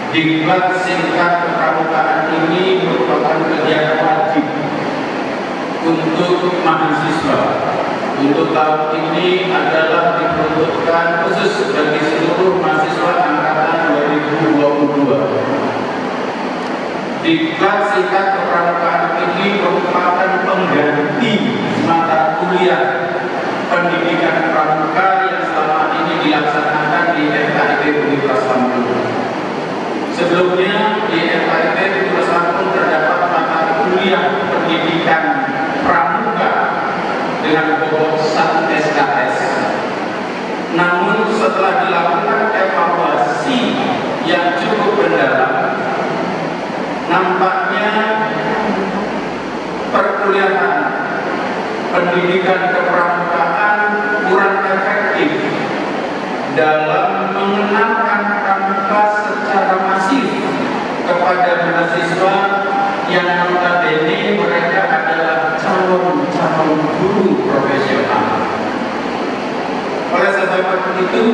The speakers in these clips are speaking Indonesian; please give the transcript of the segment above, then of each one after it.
Diklat singkat kepramukaan ini merupakan kegiatan wajib untuk mahasiswa. Untuk tahun ini adalah diperuntukkan khusus bagi seluruh mahasiswa angkatan 2022. Diklat singkat kepramukaan ini merupakan pengganti mata kuliah pendidikan pramuka yang selama ini dilaksanakan di FKIP Universitas Lampung. Sebelumnya di FKIP Universitas Lampung terdapat mata kuliah pendidikan pramuka dengan bobot 1 SKS. Namun setelah dilakukan evaluasi yang cukup mendalam, nampaknya perkuliahan pendidikan kepramukaan kurang efektif dalam mengenalkan pramuka secara masif kepada mahasiswa yang notabene mereka adalah calon guru profesional. Oleh sebab itu,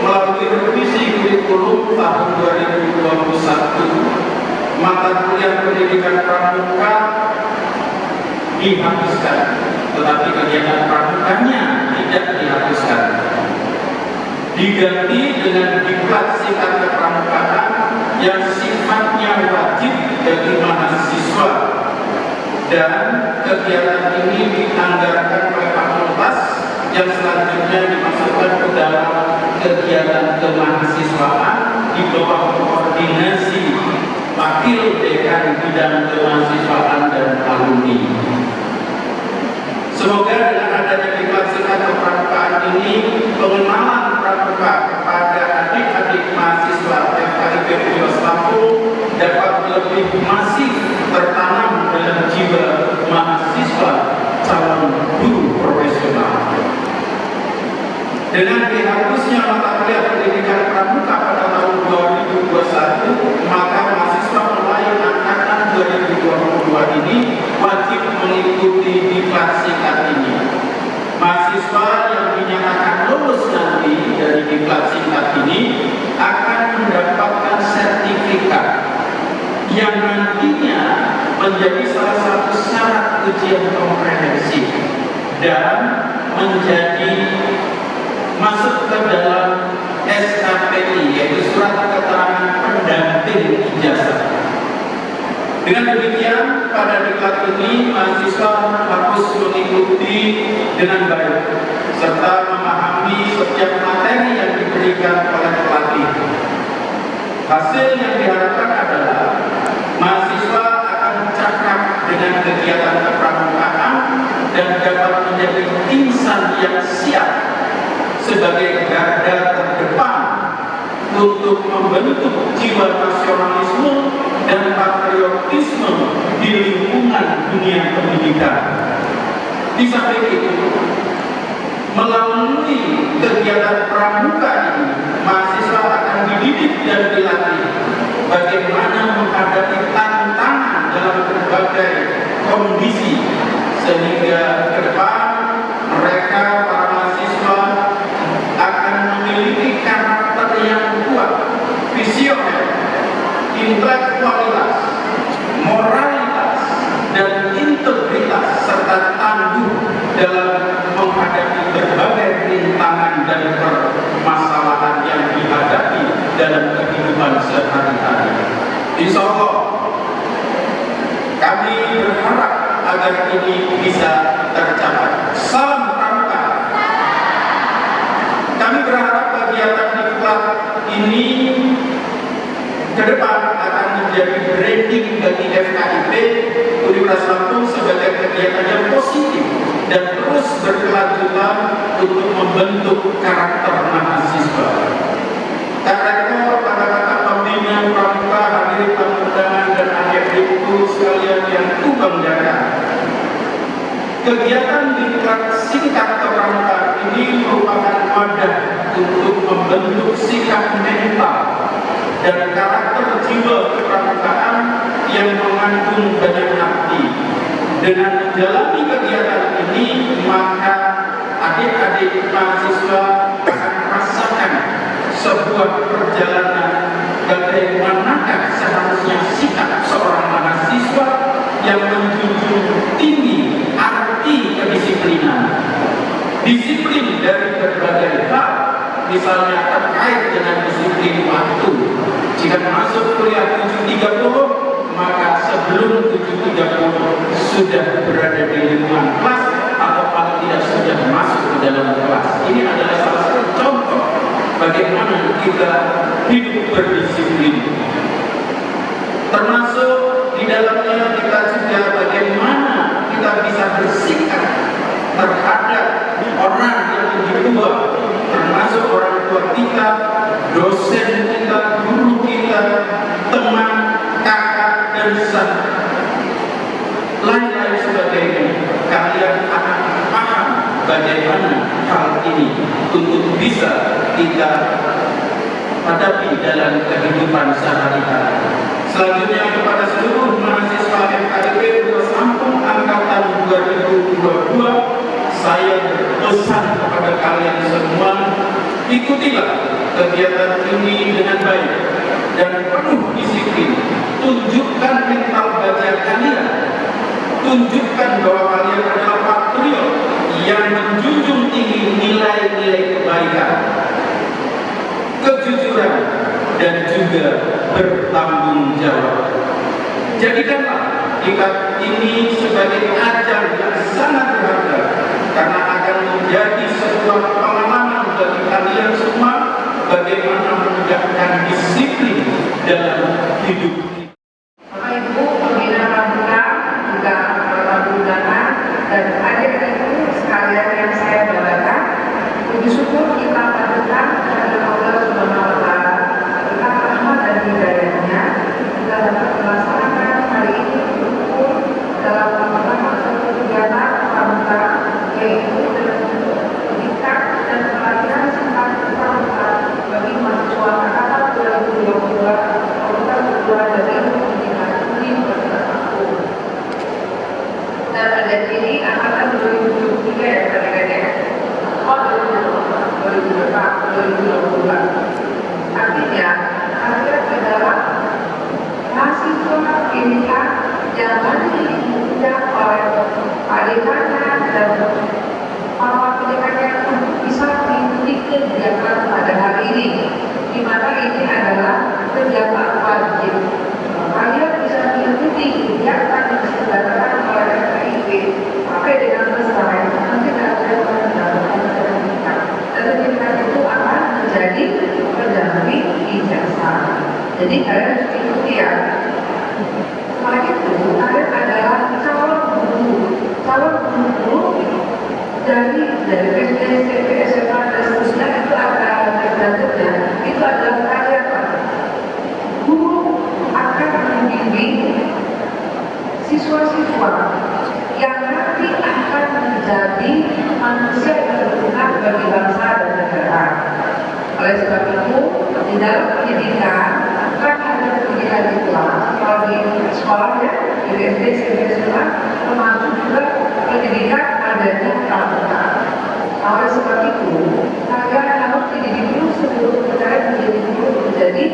melalui revisi kurikulum tahun 2021, mata kuliah pendidikan pramuka dihapuskan, tetapi kegiatan pramukanya tidak dihapuskan. Diganti dengan diklat singkat kepramukaan yang sifatnya wajib bagi mahasiswa, dan kegiatan ini dianggarkan oleh fakultas yang selanjutnya dimasukkan ke dalam kegiatan kemahasiswaan di bawah koordinasi Wakil Dekan Bidang Kemahasiswaan dan Alumni. Semoga dengan adanya diklat singkat kepramukaan ini, pengenalan pramuka kepada adik-adik mahasiswa FKIP Universitas Lampung dapat lebih masif tertanam dalam jiwa mahasiswa calon guru profesional. Dengan dihapusnya mata kuliah pendidikan pramuka pada tahun 2021, maka mahasiswa mulai angkatan 2022 ini wajib mengikuti diklat singkat ini. Mahasiswa yang dinyatakan lulus nanti dari diklat singkat ini akan mendapatkan sertifikat yang nantinya menjadi salah satu syarat ujian komprehensif dan menjadi masuk ke dalam SKPI, yaitu surat keterangan pendamping ijazah. Dengan demikian, pada diklat ini mahasiswa harus mengikuti dengan baik serta memahami setiap materi yang diberikan oleh pelatih. Hasil yang diharapkan adalah mahasiswa akan cakap dengan kegiatan kepramukaan dan dapat menjadi insan yang siap sebagai garda terdepan untuk membentuk jiwa nasionalisme dan patriotisme di lingkungan dunia pendidikan. Di samping itu, melalui kegiatan pramuka ini, mahasiswa akan dididik dan dilatih bagaimana menghadapi tantangan dalam berbagai kondisi, sehingga ke depan mereka, para mahasiswa, akan memiliki karakter yang kuat, visioner, intelektualitas, moralitas, dan integritas, serta tangguh dalam menghadapi berbagai rintangan dan permasalahan yang dihadapi dalam kehidupan sehari-hari. Insya Allah, kami berharap agar ini bisa tercapai. Salam pramuka. Kami berharap kegiatan diklat ini ke depan akan menjadi branding bagi FKIP Universitas Lampung sebagai kegiatan yang positif dan terus berkelanjutan untuk membentuk karakter mahasiswa. Rektor, para kakak pembina pramuka, hadirin tamu undangan dan adik-adikku sekalian yang kubanggakan, kegiatan diklat singkat kepramukaan ini merupakan wadah untuk membentuk sikap mental dan karakter jiwa kepramukaan yang mengandung banyak arti. Dengan menjalani kegiatan ini, maka adik-adik mahasiswa akan merasakan sebuah perjalanan bagaimanakah seharusnya sikap seorang mahasiswa yang menjunjung tinggi arti kedisiplinan. Disiplin dari berbagai hal, misalnya terkait dengan disiplin waktu. Jika masuk kuliah 7.30, maka sebelum 7.30 sudah berada di lingkungan kelas, atau paling tidak sudah masuk ke dalam kelas. Ini adalah salah satu contoh bagaimana kita hidup berdisiplin. Termasuk di dalamnya kita juga bagaimana kita bisa bersikap terhadap orang yang lebih tua, termasuk orang tua kita, dosen kita, guru kita, teman, kakak, dan lain-lain sebagainya. Kalian akan paham bagaimana hal ini untuk bisa kita hadapi dalam kehidupan sehari-hari. Selanjutnya, kepada seluruh mahasiswa FKIP Universitas Lampung angkatan 2022, saya berpesan kepada kalian semua, ikutilah kegiatan ini dengan baik dan penuh disiplin. Tunjukkan mental baja kalian, tunjukkan bahwa kalian adalah patriot yang menjunjung tinggi nilai-nilai kebaikan, kejujuran, dan juga bertanggung jawab. Jadikanlah diklat ini sebagai ajang yang sangat berharga, karena akan menjadi sebuah pengalaman bagi kalian semua bagaimana menegakkan disiplin dalam hidup. Bapak Ibu pembina pramuka, juga tamu undangan dan adik-adikku sekalian yang saya banggakan, puji syukur kita panjatkan kepada Allah Subhanahu wa Ta'ala, kita rahmat dan hidayahnya, kita dapat melaksanakan hari ini berkumpul dalam rangka kegiatan pramuka, yaitu dalam bentuk pendidikan dan pelatihan singkat pramuka bagi mahasiswa angkatan 2022 Fakultas Kedua dari Pendidikan Universitas Lampung. Dan ada ini angkatan 2023 ya kadang-kadang. Oh 2022. Artinya kalian adalah mahasiswa pilihan yang nanti diundang oleh Pak Dekana dan para pendidikannya untuk bisa dididik dari SD, SMP, SMA dan seterusnya itu ada belajarnya, itu adalah karya Pak. Guru akan membimbing siswa-siswa yang nanti akan menjadi manusia yang berguna bagi bangsa dan negara. Oleh sebab itu, di dalam pendidikan kan ada pendidikan di kelas, kalau di sekolah ya, di SD, SMP, SMA, termasuk juga pendidikan adanya pramuka. Oleh sebab itu, kalian harus dididik dulu sebelum kalian menjadi guru menjadi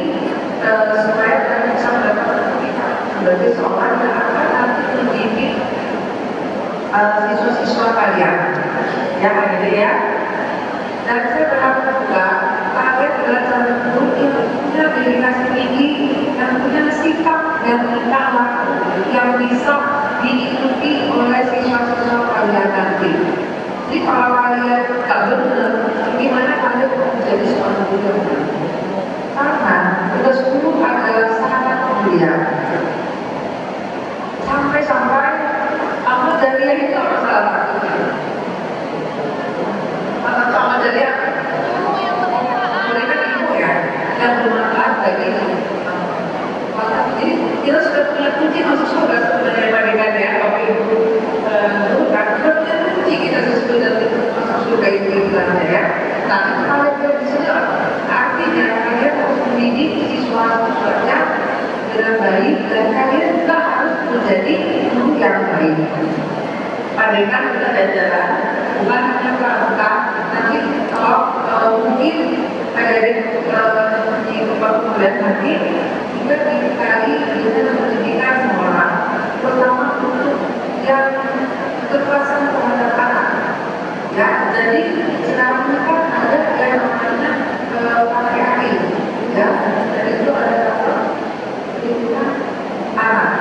supaya kalian bisa mendapat pendidikan sebagai seorang yang akan nanti mendidik siswa-siswa kalian. Ya, gitu ya. Dan saya berharap juga kalian belajar guru yang punya dedikasi tinggi, yang punya sikap dan tingkah laku yang bisa diikuti oleh siswa-siswa kalian nanti. Jadi kalau kalian tak benar, gimana kalian menjadi seorang guru yang benar? Karena tugas guru adalah sangat mulia. Sampai-sampai Ahmad Dariah itu orang salah satunya. Ahmad Dariah, mereka ibu ya, yang bermanfaat bagi kita. Jadi kita sudah punya kunci masuk surga sebenarnya mereka ya, Bapak Ibu. Kan kita punya kunci kita sudah masuk surga itu istilahnya ya. Nah, kalau kita di sini artinya kalian harus mendidik siswa-siswanya dengan baik dan kalian juga harus menjadi guru yang baik. Padahal kita belajar bukan hanya pramuka, nanti kalau mungkin ada di kemudian nanti juga dikali dengan pendidikan moral, terutama untuk yang kekerasan terhadap anak. Ya, jadi sekarang ini kan ada yang namanya KPAI, ya, dan itu ada perlindungan anak.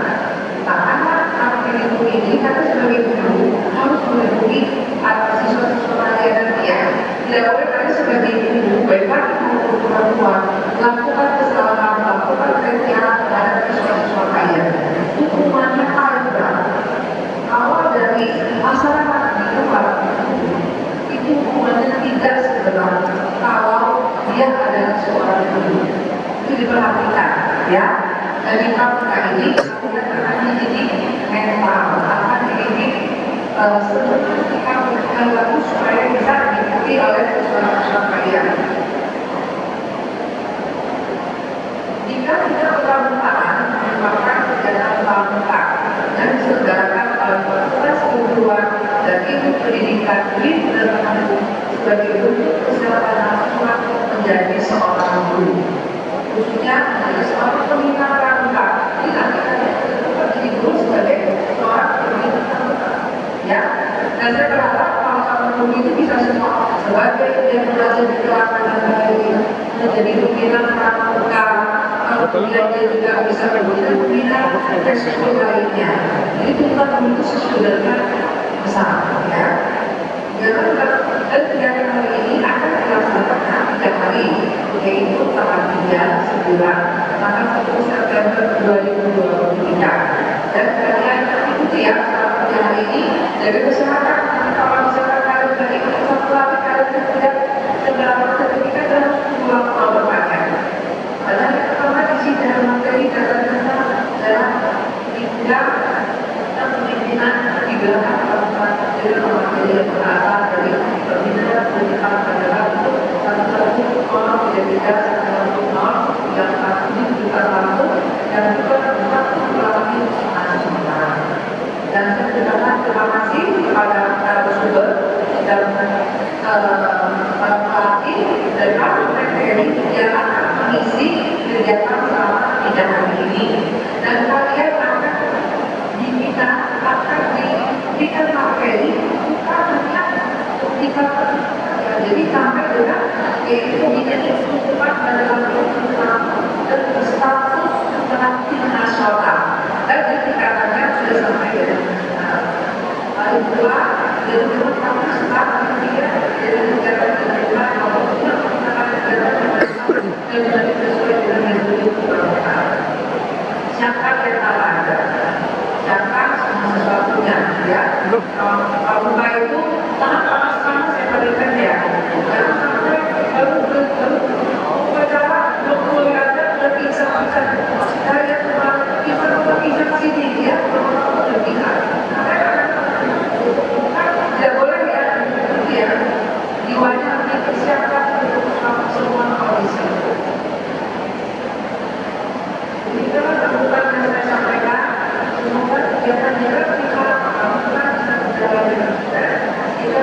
Nah, anak melindungi ini kata sebagai guru harus melindungi siswa-siswa kalian nanti ya. Tidak boleh kalian sebagai guru baik maupun orang tua lakukan kesalahan, lakukan pelecehan terhadap siswa-siswa kalian. Hukumannya paling berat. Awal dari masyarakat di luar itu hukumannya tidak seberat kalau dia adalah seorang guru. Itu diperhatikan ya. Dari pramuka ini akan dididik mental, akan dididik seluruh sikap yang bagus supaya bisa diikuti oleh siswa-siswa kalian. Jika tidak pramukaan merupakan kegiatan pramuka dan diselenggarakan oleh fakultas keguruan dan ilmu pendidikan UIN dan Bandung sebagai bentuk kesiapan mahasiswa menjadi seorang guru, khususnya menjadi seorang pembina pramuka. Jadi nanti kalian tetap jadi guru sebagai seorang pembina pramuka. Ya, dan saya berharap kalau seorang guru itu bisa semua sebagai yang belajar di kelas dan lain menjadi pembina pramuka. Kemudian dia juga bisa membina ekskul lainnya. Jadi tuntutan untuk sesudah besar, ya. Dan kegiatan hari ini akan dilaksanakan 3 hari, yaitu tanggal 3 sebulan, tanggal 1 September 2023. Dan kalian ikuti ya selama 3 hari ini jaga kesehatan. Kalau misalkan kalian tidak ikut satu hari, kalian tidak segala sertifikat dan pulang berpakaian. Karena yang pertama isi dalam materi kata-kata dalam bidang kepemimpinan di belakang dengan materi yang berasal dari pembinaan pendidikan adalah untuk satu-satu orang tidak yang satu juga mampu dan juga tetap melalui nasional. Dan saya ucapkan terima kasih kepada narasumber dan para pelatih dan para materi yang akan mengisi kegiatan selama 3 hari ini. Dan kalian akan dibina, akan diberikan materi bukan hanya untuk jadi sampai dengan yaitu menjadi hukuman dalam program dan berstatus penanti nasional. Dan tingkatannya sudah sampai dengan paling tua dan juga kami sekarang dia dari negara kedua maupun negara dan dari sesuai dengan metode pramuka. Siapa yang tahu ada, siapa semua sesuatunya. ya. Kalau buka itu panas-panas saya berikan ya. Karena sampai baru upacara 20 derajat udah pingsan-pingsan. Saya lihat pingsan sini ya, udah pingsan. Tidak boleh ya, itu ya. Jiwanya dipersiapkan untuk semua kondisi. Jadi itulah terbuka yang saya sampaikan. Semoga kegiatan kita bisa berjalan dengan baik. Kita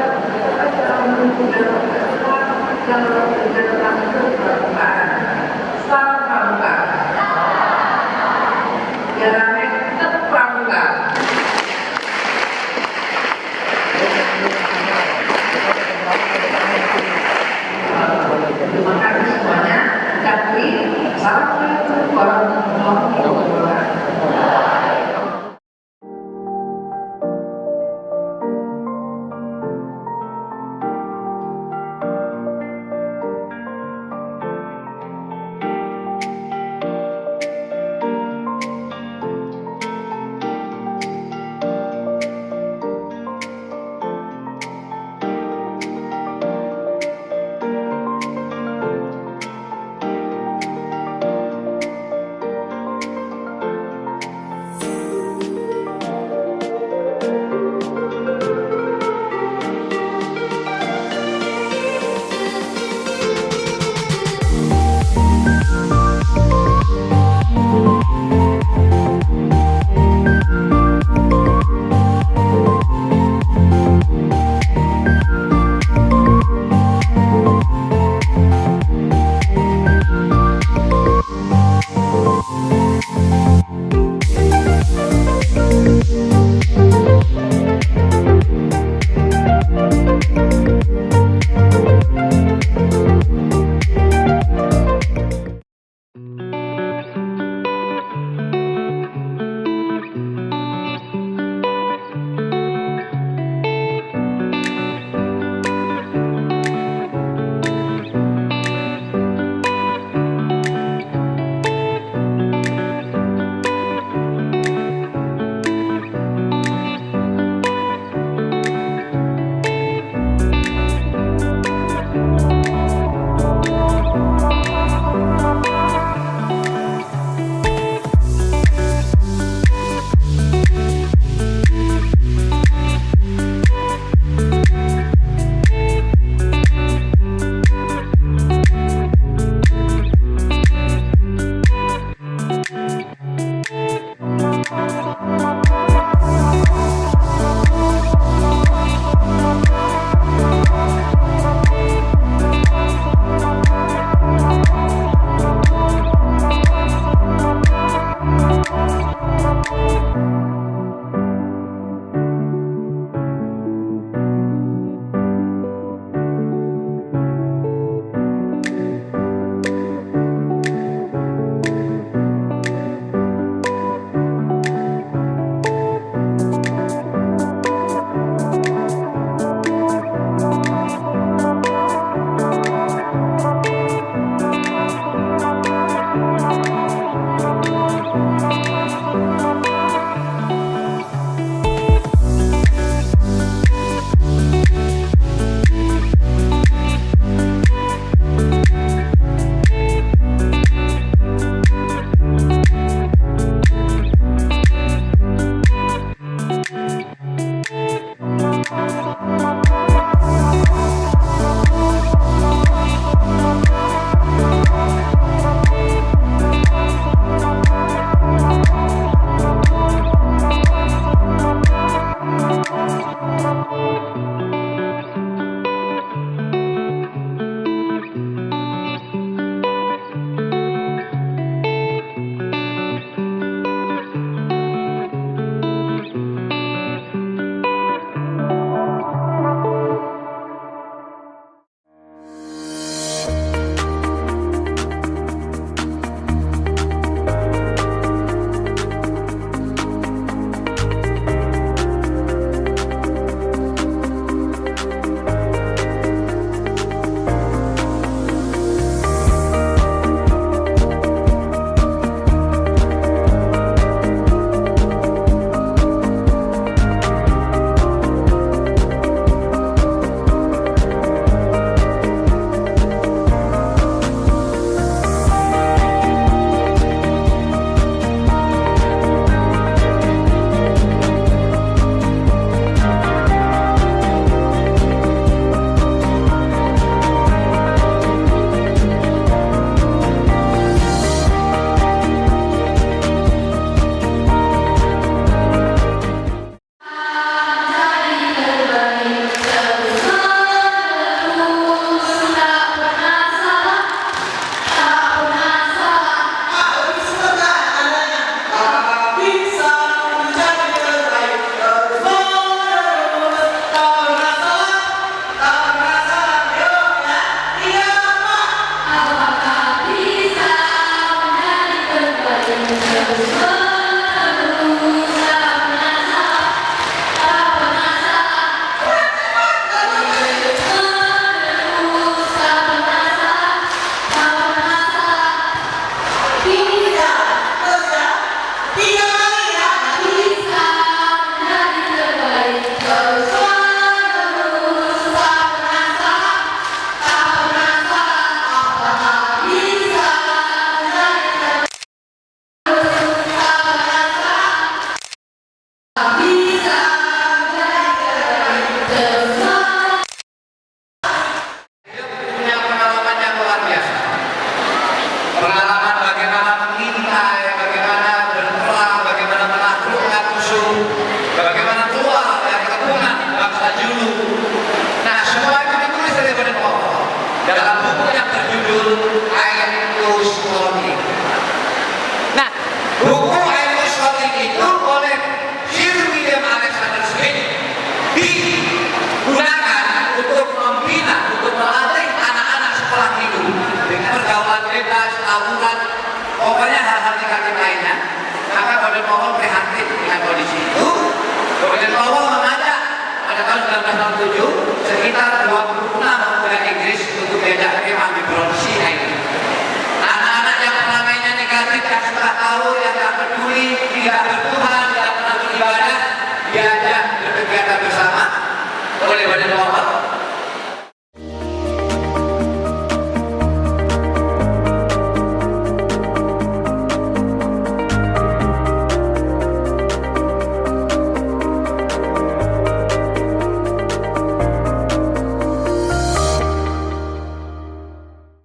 tidak